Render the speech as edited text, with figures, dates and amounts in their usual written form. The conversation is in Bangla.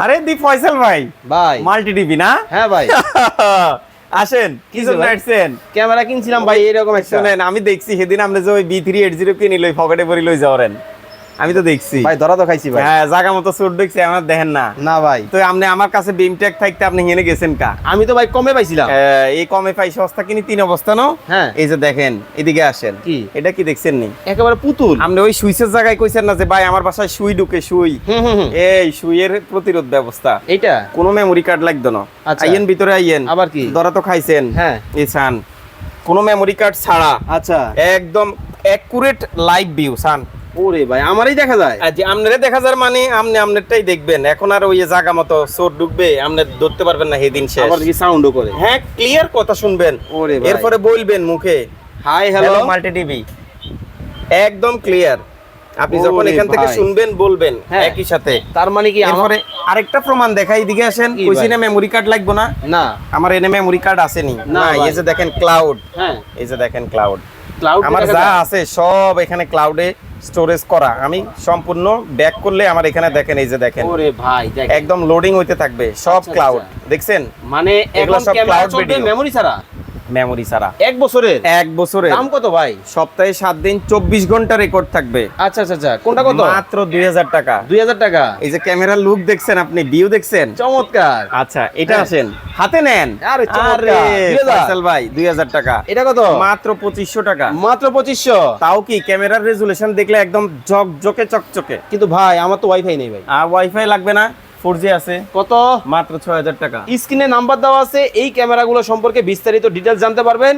আরে দি ফয়সাল ভাই, ভাই মাল্টি টিভি না? হ্যাঁ ভাই আসেন, কি জন্য আসছেন? ক্যামেরা কিনছিলাম ভাই এরকম একটা। শুনেন, আমি দেখছি সেদিন আপনি যে ওই B380 কিনে লই পকেটে ভরি লই যাওয়ারেন, আমি তো দেখছি ভাই ধরা তো খাইছি ভাই। হ্যাঁ, জায়গা মতো সুট দেখছি, আমার দেখেন না। না ভাই, তো আপনি আমার কাছে বিম ট্যাগ থাকতে আপনি হেনে গেছেন কা? আমি তো ভাই কমে পাইছিলাম। এই কমে পাই সস্তা কিনি 3 অবস্থা নো? হ্যাঁ। এই যে দেখেন, এদিকে আসেন। কি? এটা কি দেখছেন নি? একেবারে পুতুল। আপনি ওই সুইচের জায়গায় কইছেন না যে ভাই আমার বাসায় সুই ঢুকে, সুই। এই সুইয়ের প্রতিরোধ ব্যবস্থা। এইটা কোনো মেমোরি কার্ড লাগতো না। আচ্ছা। আইয়েন ভিতরে আইয়েন। আবার কি? ধরা তো খাইছেন। হ্যাঁ। এই সান কোনো মেমোরি কার্ড ছাড়া আচ্ছা। একদম অ্যাকুরেট লাইভ ভিউ সান। ওরে ভাই আমারই দেখা যায়। আর যে আপনারে দেখা যার মানে আপনি আপনারটাই দেখবেন। এখন আর ওই জায়গা মতো চোর ঢুকবে, আপনি ধরতে পারবেন না, সেদিন শেষ। আবার কি সাউন্ডও করে? হ্যাঁ, ক্লিয়ার কথা শুনবেন। ওরে ভাই। এরপরে বলবেন মুখে hi hello hello. Multi TV, একদম ক্লিয়ার। আপনি ওরে যখন এখান থেকে ভাই। শুনবেন বলবেন হ্যাঁ। একই সাথে। তার মানে কি আমার এরপরে আরেকটা প্রমাণ দেখাই, দিকে আসেন। কি কইছি ভাই? না মেমোরি কার্ড লাগবে না? না। আমার এনে মেমোরি কার্ড আসেনি। না না, ভাই। এই যে দেখেন ক্লাউড, হ্যাঁ এই যে দেখেন ক্লাউড, ক্লাউড আমার যা আছে সব এখানে ক্লাউডে স্টোরেজ করা। আমি সম্পূর্ণ ব্যাক করলে আমার এখানে দেখেন, এই যে দেখেন ওরে ভাই দেখ, একদম লোডিং হইতে থাকবে সব আচ্ছা, ক্লাউড। আচ্ছা। দেখছেন মানে এগুলো এখন সব ক্যামেরা cloud চলবে video। মেমরি ছাড়া মেমোরি ছাড়া। 1 বছরের? 1 বছরের দাম কত ভাই? সপ্তাহে 7 দিন 24 ঘন্টা রেকর্ড থাকবে। আচ্ছা আচ্ছা আচ্ছা, কোনটা কত? মাত্র 2000 টাকা। 2000 টাকা। এই যে ক্যামেরার লুক দেখছেন, আপনি ভিউ দেখছেন। চমৎকার। আচ্ছা, এটা হ্যাঁ। আসেন, হাতে নেন। আরে চমৎকার। আরে 2000 ফয়সাল ভাই 2000 টাকা। এটা কত? মাত্র 2500 টাকা। মাত্র 2500। তাও কি ক্যামেরার রেজুলেশন দেখলে একদম ঝকঝকে চকচকে। কিন্তু ভাই আমার তো ওয়াইফাই নেই ভাই। আর ওয়াইফাই লাগবে না, 4G আছে। কত? মাত্র 6000 টাকা। স্ক্রিনে নাম্বার দেওয়া আছে, এই ক্যামেরাগুলো সম্পর্কে বিস্তারিত ডিটেইলস জানতে পারবেন।